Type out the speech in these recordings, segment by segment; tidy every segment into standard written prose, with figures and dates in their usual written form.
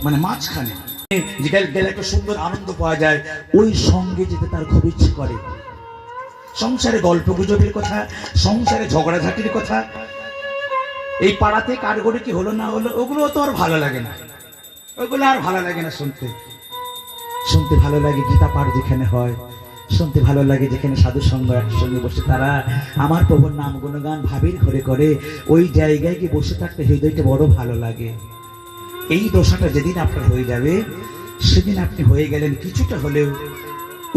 মানে মাঝখানে যেখানে গেলে একটা সুন্দর আনন্দ পাওয়া যায়, ওই সঙ্গে যেতে তার খুব ইচ্ছে করে। সংসারে গল্প গুজবের কথা, সংসারে ঝগড়াঝাটির কথা, এই পাড়াতে কার গড়ে কি হলো না হলো, ওগুলো তো আর ভালো লাগে না, ওগুলো আর ভালো লাগে না শুনতে। শুনতে ভালো লাগে গীতা পাঠ যেখানে হয়, শুনতে ভালো লাগে যেখানে সাধু সঙ্গ একসঙ্গে বসে তারা আমার প্রভুর নাম গুণগান ভাবির ঘরে করে, ওই জায়গায় গিয়ে বসে থাকতে হৃদয়টা বড় ভালো লাগে। এই দশাটা যেদিন আপনার হয়ে যাবে, সেদিন আপনি হয়ে গেলেন কিছুটা হলেও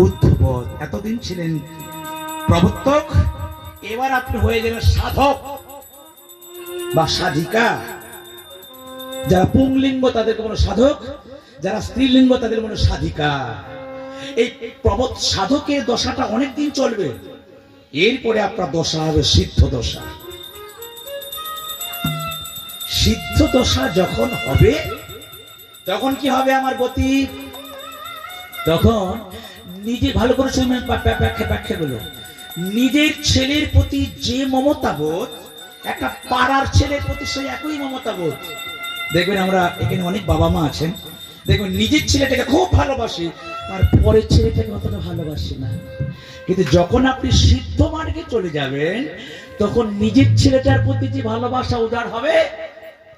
উদ্ধবত। এতদিন ছিলেন প্রবর্তক, এবার আপনি হয়ে গেলেন সাধক বা সাধিকা। যারা পুংলিঙ্গ তাদেরকে বলো সাধক, যারা স্ত্রীলিঙ্গ তাদের মনে সাধিকা। এই সাধকের দশাটা অনেকদিন চলবে, এরপরে আপনার দশা হবে সিদ্ধ দশা। সিদ্ধ দশা যখন হবে, তখন কি হবে আমার গতি? তখন নিজে ভালো করে শুনবেন ব্যাখ্যাগুলো। নিজের ছেলের প্রতি যে মমতাবোধ, একটা পাড়ার ছেলের প্রতি সেই একই মমতাবোধ। দেখবেন আমরা এখানে অনেক বাবা মা আছেন, দেখবেন নিজের ছেলেটাকে খুব ভালোবাসি, আর পরের ছেলেটাকে অতটা ভালোবাসি না। কিন্তু যখন আপনি সিদ্ধ মার্গে চলে যাবেন, তখন নিজের ছেলেটার প্রতি যে ভালোবাসা উজাড় হবে,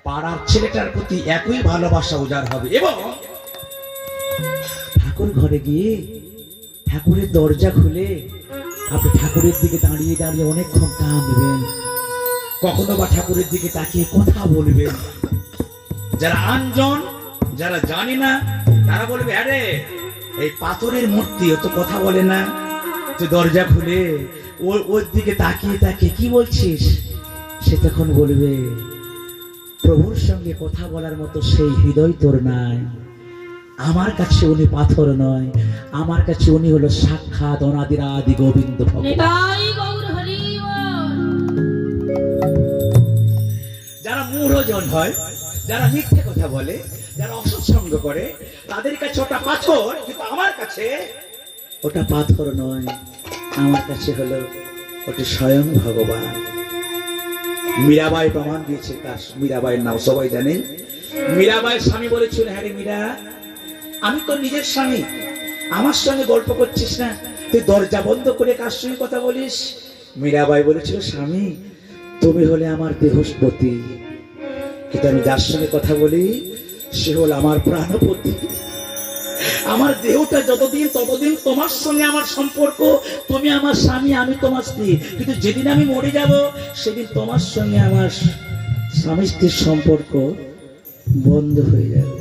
পাড়ার ছেলেটার প্রতি একই ভালোবাসা উজাড় হবে। এবং ঠাকুর ঘরে গিয়ে ঠাকুরের দরজা খুলে আপনি ঠাকুরের দিকে দাঁড়িয়ে দাঁড়িয়ে অনেকক্ষণ কাঁদবেন, কখনো বা ঠাকুরের দিকে তাকিয়ে কথা বলবেন। যারা আনজন, যারা জানি না, তারা বলবে আরে এই পাথরের মূর্তি, ও তো কথা বলে না, তো দরজা খুলে ওর দিকে তাকিয়ে তাকিয়ে কি বলছিস? সে তখন বলবে প্রভুর সঙ্গে কথা বলার মতো সেই হৃদয় তোর নাই। আমার কাছে উনি পাথর নয়, আমার কাছে উনি হলো সাক্ষাৎ অনাদির আদি গোবিন্দ ভগবান। যারা মূঢ়জন হয়, যারা মিথ্যে কথা বলে, যারা অসৎসঙ্গ করে, তাদের কাছে ওটা পাথর, কিন্তু আমার কাছে ওটা পাথর নয়, আমার কাছে হলো ওটা স্বয়ং ভগবান। মীরাবাই প্রমাণ দিয়েছে, তার মীরাবাইয়ের নাম সবাই জানেন। মীরাবাইয়ের স্বামী বলেছিল, হ্যাঁ রে মীরা, আমি তো নিজের স্বামী, আমার সঙ্গে গল্প করছিস না, তুই দরজা বন্ধ করে কার সঙ্গে কথা বলিস? মীরাবাই বলেছিল, স্বামী তুমি হলে আমার দেহস্পতি, কিন্তু আমি যার সঙ্গে কথা বলি সে হল আমার প্রাণপতি। আমার দেহটা যতদিন ততদিন তোমার সঙ্গে আমার সম্পর্ক, তুমি আমার স্বামী, আমি তোমার স্ত্রী, কিন্তু যেদিন আমি মরে যাব সেদিন তোমার সঙ্গে আমার স্বামী স্ত্রীর সম্পর্ক বন্ধ হয়ে যাবে।